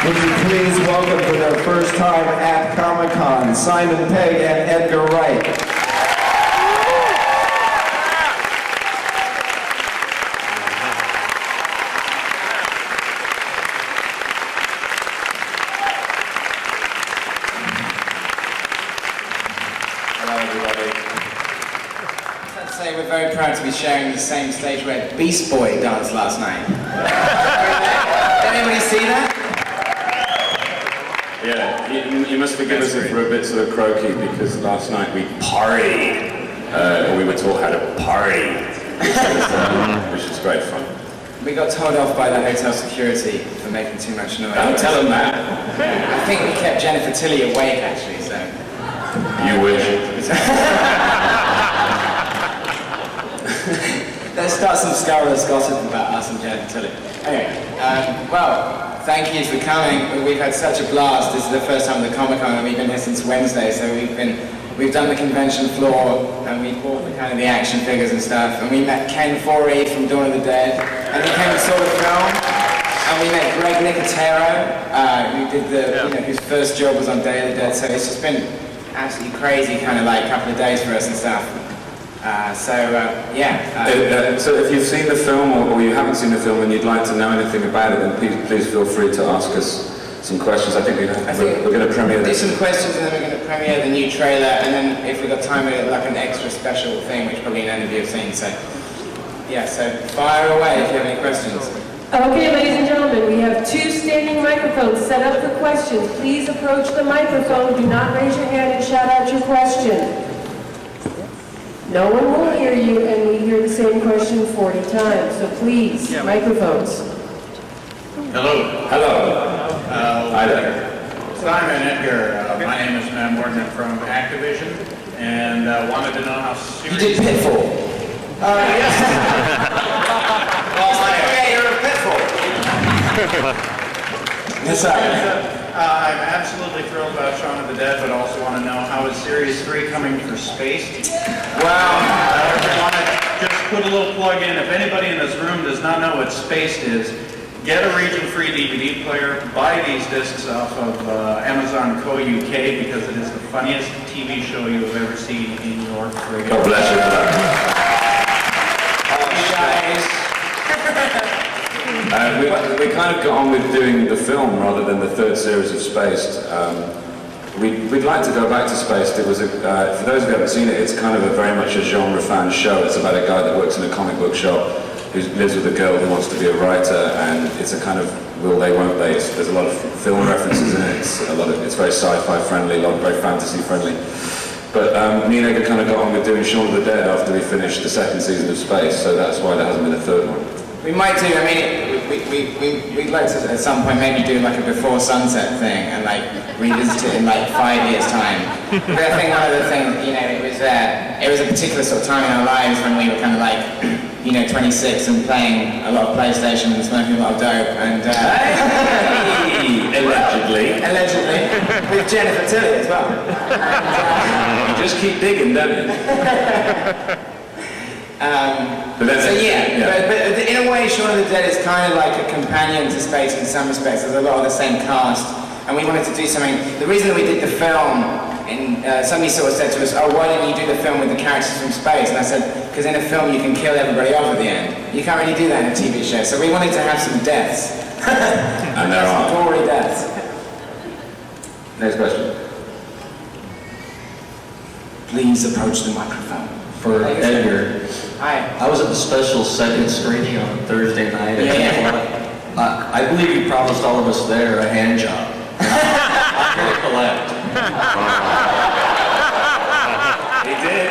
Would you please welcome for their first time at Comic-Con, Simon Pegg and Edgar Wright. Hello everybody. I'd say we're very proud to be sharing the same stage where Beast Boy danced last night. Did anybody see that? Yeah, you must forgive us if we're a bit sort of croaky because last night we partied, or we were taught how to party, which was great fun. We got told off by the hotel security for making too much noise. Don't tell them that. I think we kept Jennifer Tilly awake actually, so... You wish. Let's start some scurrilous gossip about us and Jennifer Tilly. Anyway, well, thank you for coming. We've had such a blast. This is the first time at the Comic-Con and we've been here since Wednesday, so we've done the convention floor and we bought the kind of the action figures and stuff, and we met Ken Foree from Dawn of the Dead, and he came and saw the film, and we met Greg Nicotero, who did whose first job was on Day of the Dead, so it's just been absolutely crazy kind of like couple of days for us and stuff. So if you've seen the film or you haven't seen the film and you'd like to know anything about it, then please feel free to ask us some questions. I think we're going to premiere this. Do some questions and then we're going to premiere the new trailer, and then if we've got time we'll do like an extra special thing which probably none of you have seen. So yeah, so fire away if you have any questions. Okay, ladies and gentlemen, we have two standing microphones set up for questions. Please approach the microphone. Do not raise your hand and shout out your question. No one will hear you, and we hear the same question 40 times. So please, microphones. Hello. Hello. Hi there. Simon, Edgar. My name is Matt Morton. I'm from Activision, and wanted to know how serious... You did Pitfall. Yes. You're a Pitfall. Yes, sir. I'm absolutely thrilled about Shaun of the Dead, but also want to know how is Series 3 coming for Spaced? Well, I want to just put a little plug in. If anybody in this room does not know what Spaced is, get a region-free DVD player, buy these discs off of Amazon Co. UK because it is the funniest TV show you have ever seen in your friggin' God bless you for that. We kind of got on with doing the film rather than the third series of Spaced. We'd like to go back to Spaced. It was for those who haven't seen it, it's kind of very much a genre fan show. It's about a guy that works in a comic book shop who lives with a girl who wants to be a writer, and it's a kind of will they, won't they. There's a lot of film references in it. It's very sci-fi friendly, very fantasy friendly. But me and Edgar kind of got on with doing Shaun of the Dead after we finished the second season of Spaced, so that's why there hasn't been a third one. we might do, I mean, we'd like to at some point maybe do like a before sunset thing and like revisit it in like 5 years' time. But I think one of the things, it was a particular sort of time in our lives when we were kind of like, 26 and playing a lot of PlayStation and smoking a lot of dope and... Allegedly, with Jennifer Tilly as well. You just keep digging, don't you? But in a way, Shaun of the Dead is kind of like a companion to Space in some respects. There's a lot of the same cast, and we wanted to do something. The reason that we did the film, somebody sort of said to us, "Oh, why don't you do the film with the characters from Space?" And I said, "Because in a film you can kill everybody off at the end. You can't really do that in a TV show." So we wanted to have some deaths, and there are some gory deaths. Next question. Please approach the microphone. For Edgar. Hi. I was at the special second screening on Thursday night at 10 o'clock. I believe you promised all of us there a hand job. I'm going to collect. He did.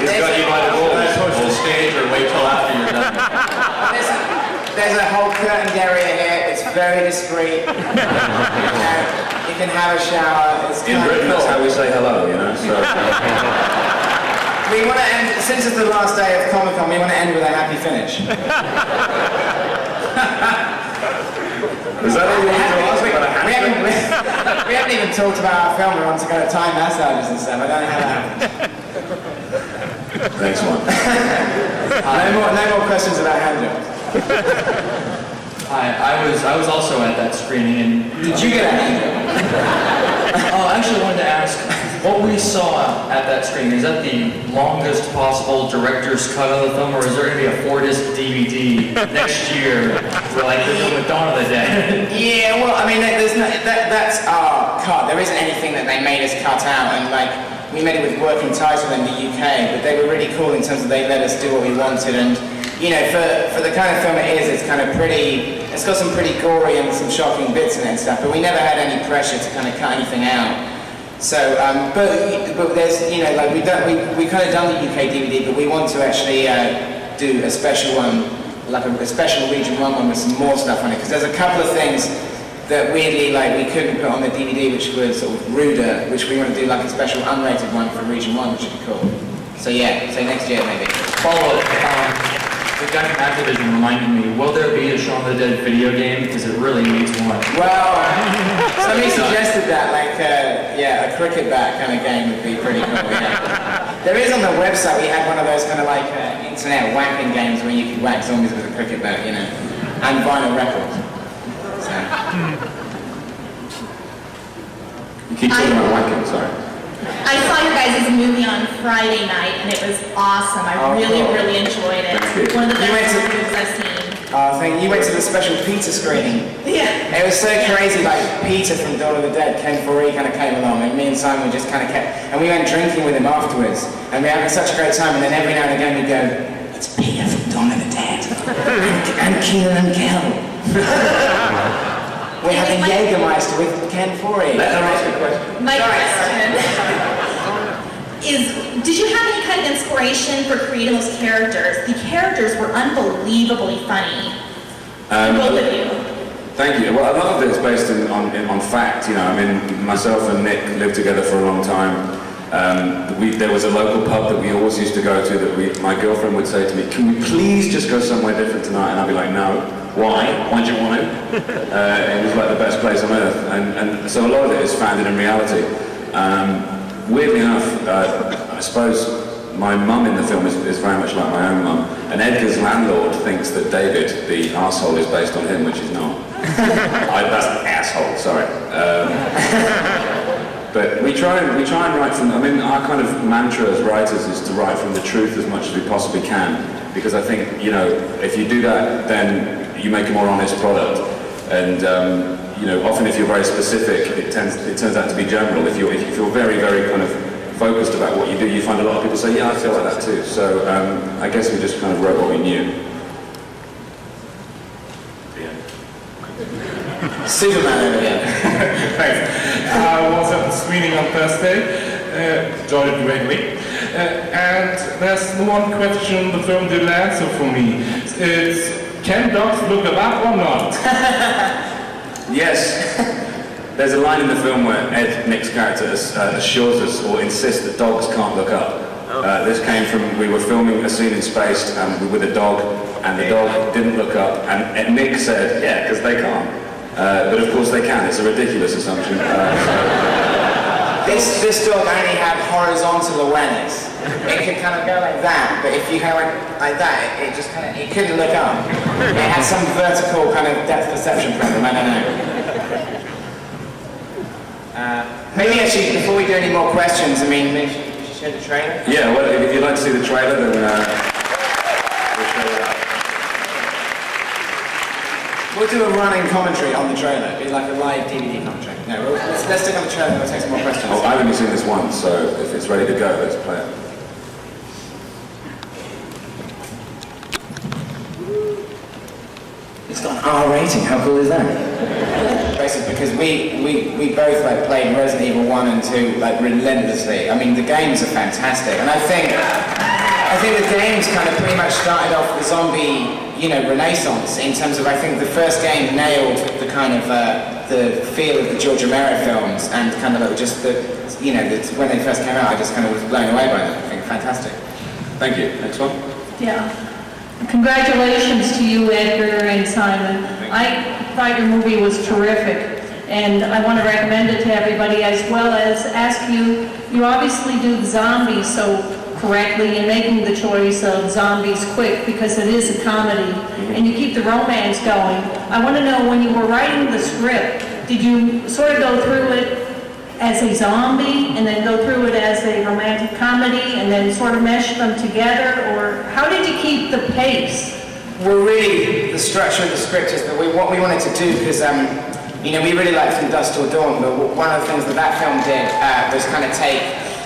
He's got you by the balls. Push the stage or wait till after you're done. There's a whole curtained area here. It's very discreet. You can have a shower. It's In Britain, that's how we say hello, So. We want to end, since it's the last day of Comic-Con, we want to end with a happy finish. Is that all you want to ask about a happy finish? We haven't even talked about our film. We're on to go to Thai massages and stuff. I don't know how that happens. Next one. No more questions about hand jobs. Hi, I was also at that screening, and Did you get an angel? I actually wanted to ask, what we saw at that screening, is that the longest possible director's cut of the film, or is there going to be a 4-disc DVD next year for like the film with Dawn of the Dead? Yeah, well, I mean, there's no, that's our cut. There isn't anything that they made us cut out, and like, we made it with working title in the UK, but they were really cool in terms of they let us do what we wanted, and you know, for the kind of film it is, it's kind of pretty, it's got some pretty gory and some shocking bits in it and stuff, but we never had any pressure to kind of cut anything out. So, but there's, you know, like we kind of done the UK DVD, but we want to actually do a special one, like a special Region 1 one with some more stuff on it, because there's a couple of things that weirdly, like, we couldn't put on the DVD, which were sort of ruder, which we want to do like a special unrated one for Region 1, which would be cool. So yeah, so next year maybe. Follow up. The guy from Activision reminded me, will there be a Shaun of the Dead video game? Because it really needs one. Well, somebody suggested that, like, yeah, a cricket bat kind of game would be pretty cool. Yeah. There is on the website, we had one of those kind of like internet whacking games where you could whack zombies with a cricket bat, you know, and vinyl records. So. You keep talking about wanking, sorry. I saw your guys' movie on Friday night, and it was awesome. I really enjoyed it. One of the best movies I've seen. You went to the special Peter screening. Yeah. It was so crazy, like Peter from Dawn of the Dead, Ken Foree kind of came along, and me and Simon just kind of kept, and we went drinking with him afterwards, and we were having such a great time, and then every now and again we'd go, it's Peter from Dawn of the Dead, and Keenan and Kel. We're having Jägermeister with Ken Foree. Let her ask a question. My question is, did you have any kind of inspiration for creating those characters? The characters were unbelievably funny. Both of you. Thank you. Well, a lot of it is based on fact. You know, I mean, myself and Nick lived together for a long time. There was a local pub that we always used to go to that my girlfriend would say to me, can we please just go somewhere different tonight? And I'd be like, no. Why? Why do you want to? It was like the best place on earth. And so a lot of it is founded in reality. Weirdly enough, I suppose my mum in the film is very much like my own mum. And Edgar's landlord thinks that David, the arsehole, is based on him, which is not. That's an asshole, sorry. But we try and write from, I mean, our kind of mantra as writers is to write from the truth as much as we possibly can. Because I think, you know, if you do that, then you make a more honest product. And, you know, often if you're very specific, it turns out to be general. If you're very, very kind of focused about what you do, you find a lot of people say, yeah, I feel like that too. So I guess we just kind of wrote what we knew. Superman over here. Thanks. I was at the screening on Thursday. Enjoyed it greatly. And there's one question the film didn't answer for me. It's, can dogs look up or not? Yes. There's a line in the film where Ed, Nick's character, assures us or insists that dogs can't look up. This came from, we were filming a scene in space with a dog, and the dog didn't look up, and Nick said, yeah, because they can't. But of course they can. It's a ridiculous assumption. This dog only had horizontal awareness. It could kind of go like that, but if you go like that, it just kind of, it couldn't look up. It had some vertical kind of depth perception problem, I don't know. Maybe actually, before we do any more questions, I mean, maybe we should show the trailer? Yeah, well, if you'd like to see the trailer, then we'll show it up. We'll do a running commentary on the trailer. It'll be like a live DVD commentary. No, let's stick on the trailer and we'll take some more questions. Oh, I've only seen this once, so if it's ready to go, let's play it. It's got an R rating, how cool is that? Basically, because we both like played Resident Evil 1 and 2 like relentlessly. I mean, the games are fantastic, and I think the games kind of pretty much started off the zombie, you know, renaissance in terms of, I think the first game nailed the kind of the feel of the George Romero films, and kind of like just the, you know, when they first came out, I just kind of was blown away by them. I think fantastic. Thank you. Next one. Yeah. Congratulations to you, Edgar and Simon. I thought your movie was terrific, and I want to recommend it to everybody, as well as ask you, you obviously do the zombies, so correctly in making the choice of zombies quick, because it is a comedy, and you keep the romance going. I want to know, when you were writing the script, did you sort of go through it as a zombie and then go through it as a romantic comedy and then sort of mesh them together, or how did you keep the pace? Well, really, the structure of the script is that what we wanted to do, because you know, we really liked From Dusk Till Dawn, but one of the things that film did was kind of take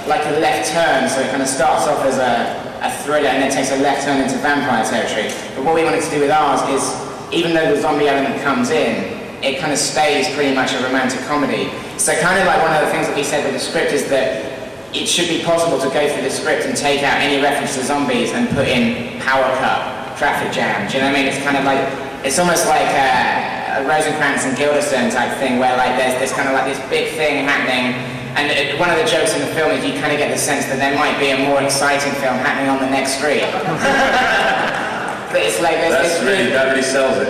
like a left turn, so it kind of starts off as a thriller and then takes a left turn into vampire territory. But what we wanted to do with ours is, even though the zombie element comes in, it kind of stays pretty much a romantic comedy. So kind of like one of the things that we said with the script is that it should be possible to go through the script and take out any reference to zombies and put in power cut, traffic jam. Do you know what I mean? It's kind of like, it's almost like a Rosencrantz and Guildenstern type thing, where like there's kind of like this big thing happening, and one of the jokes in the film is you kind of get the sense that there might be a more exciting film happening on the next street. But it's like that really sells it.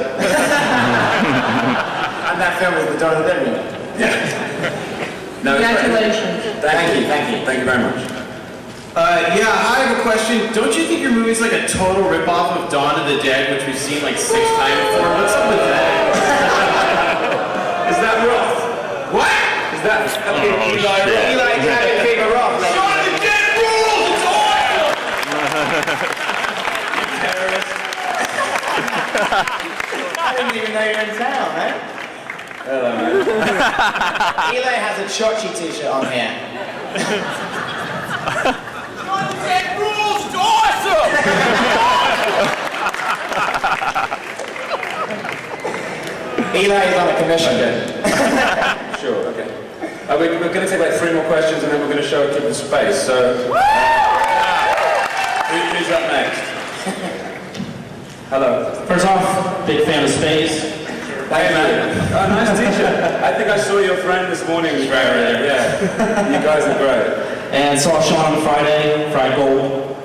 And that film is The Dawn of the Dead. Yeah. No, Congratulations. Thank you very much. Yeah, I have a question. Don't you think your movie's like a total ripoff of Dawn of the Dead, which we've seen like 6 times before? What's up with that? Is that Roth? What? Is that Eli Cabot, Big Rock. Dawn of the Dead rules! It's awesome! I didn't even know you were in town, man. Hello, man. Eli has a Chochi t-shirt on here. Dawn of the Dead rules! It's awesome! Eli is on a commission. Okay. Sure, okay. We're going to take like 3 more questions and then we're going to show a kid in space. So, who's up next? Hello. First off, big fan of space. Hey man. Oh, nice t-shirt. I think I saw your friend this morning. Yeah. You guys are great. And saw Shaun on Friday, fried gold.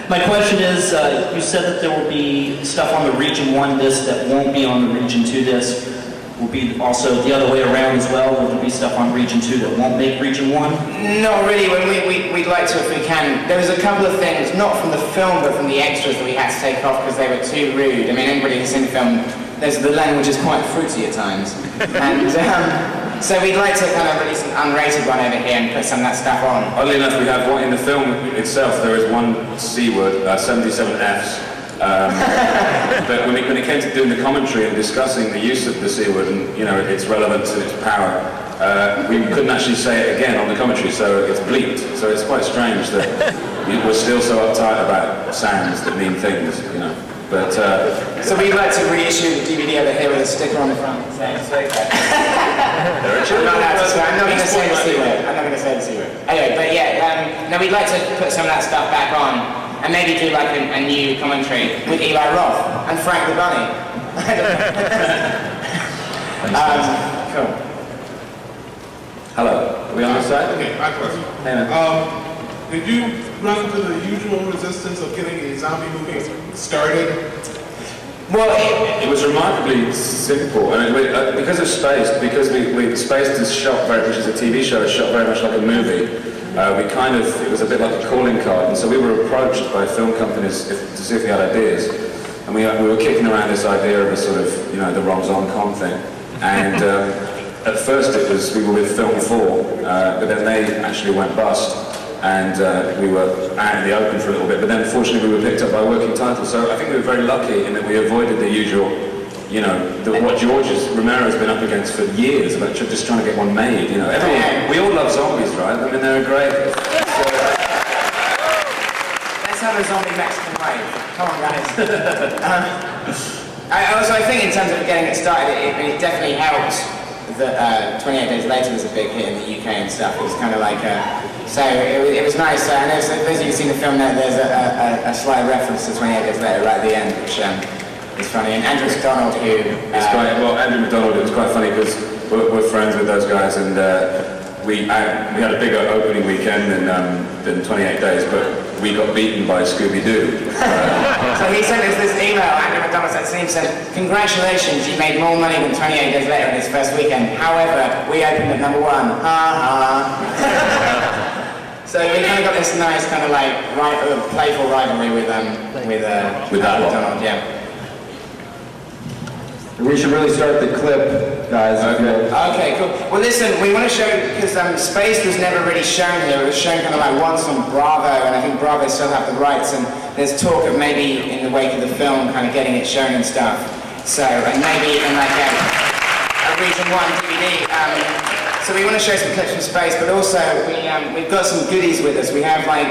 My question is, you said that there will be stuff on the Region 1 disc that won't be on the Region 2 disc. Will be also the other way around as well? Will there be stuff on Region 2 that won't make Region 1? Not really. We'd like to if we can. There was a couple of things, not from the film, but from the extras that we had to take off because they were too rude. I mean, anybody who's seen the film, the language is quite fruity at times. And so we'd like to kind of release an unrated one over here and put some of that stuff on. Oddly enough, we have one in the film itself. There is one C word, 77 Fs. But when it came to doing the commentary and discussing the use of the C word and its relevance and its power, we couldn't actually say it again on the commentary, so it's bleeped. So it's quite strange that we're still so uptight about sounds that mean things, But so we'd like to reissue the DVD over here with a sticker on the front saying I'm not going to say the C word. Anyway, but yeah, no, we'd like to put some of that stuff back on and maybe do like a new commentary with Eli Roth and Frank the Bunny. Cool. hello, are we on this side? Okay, my question. Hey, man. Did you run into the usual resistance of getting a zombie movie started? Well, it was remarkably simple. I mean, because of Spaced, because Spaced is shot which is a TV show, it's shot very much like a movie. It was a bit like a calling card, and so we were approached by film companies to see if we had ideas, and we were kicking around this idea of a sort of, the rom-com thing, and at first we were with Film 4, but then they actually went bust, and we were out in the open for a little bit, but then fortunately we were picked up by Working Title, so I think we were very lucky in that we avoided the usual, what Romero's been up against for years, about just trying to get one made, we all love zombies, right? I mean, they're great. Let's have a zombie Mexican rave. Come on, guys. I think in terms of getting it started, it definitely helped that 28 Days Later was a big hit in the UK and stuff. It was kind of like so it was nice. I know, so those of you who've seen the film, there's a slight reference to 28 Days Later right at the end, which is funny. And Andrew McDonald, who... Andrew McDonald, it was quite funny because we're friends with those guys, and we had a bigger opening weekend than 28 Days, but we got beaten by Scooby-Doo. So he sent us this email, Andrew McDonald sent us an email saying, congratulations, you made more money than 28 Days Later in his first weekend. However, we opened at #1. Ha ha. So So we kind of got this nice kind of like playful rivalry with that lot. Donald, yeah. We should really start the clip, guys. Okay, cool. Well, listen, we want to show, because Spaced was never really shown here. It was shown kind of like once on Bravo, and I think Bravo still have the rights, and there's talk of maybe in the wake of the film kind of getting it shown and stuff. So, and maybe in like a Region 1 DVD. So we want to show some clips from Spaced, but also we've got some goodies with us. We have like,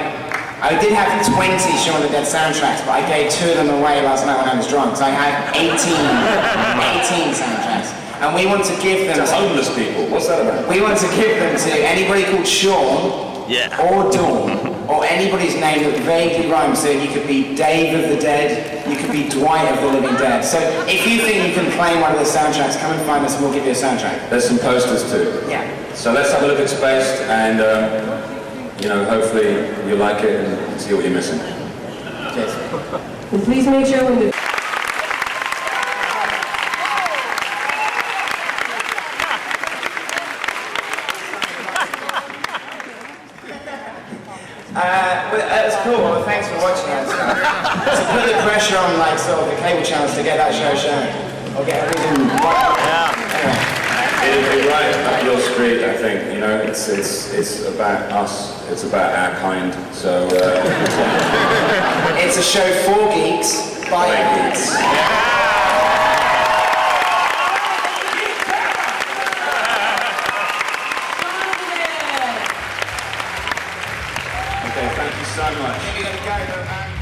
I did have 20 Shaun of the Dead soundtracks, but I gave 2 of them away last night when I was drunk, so I had 18 soundtracks. And we want to give them to homeless people. What's that about? We want to give them to anybody called Shaun, or Dawn, or anybody's name that vaguely rhymes. So you could be Dave of the Dead, you could be Dwight of the Living Dead. So if you think you can claim one of the soundtracks, come and find us and we'll give you a soundtrack. There's some posters too. Yeah. So let's have a look at Spaced, and you know, hopefully you like it and see what you're missing. Cheers. And please make sure when the that's cool. Well, thanks for watching us. To put the pressure on, like, sort of the cable channels to get that show shown, or get everything right. Anyway. It'll be right up your street, I think. You know, it's about us. It's about our kind. So it's a show for geeks by geeks. Okay, thank you so much. Maybe you're gonna go,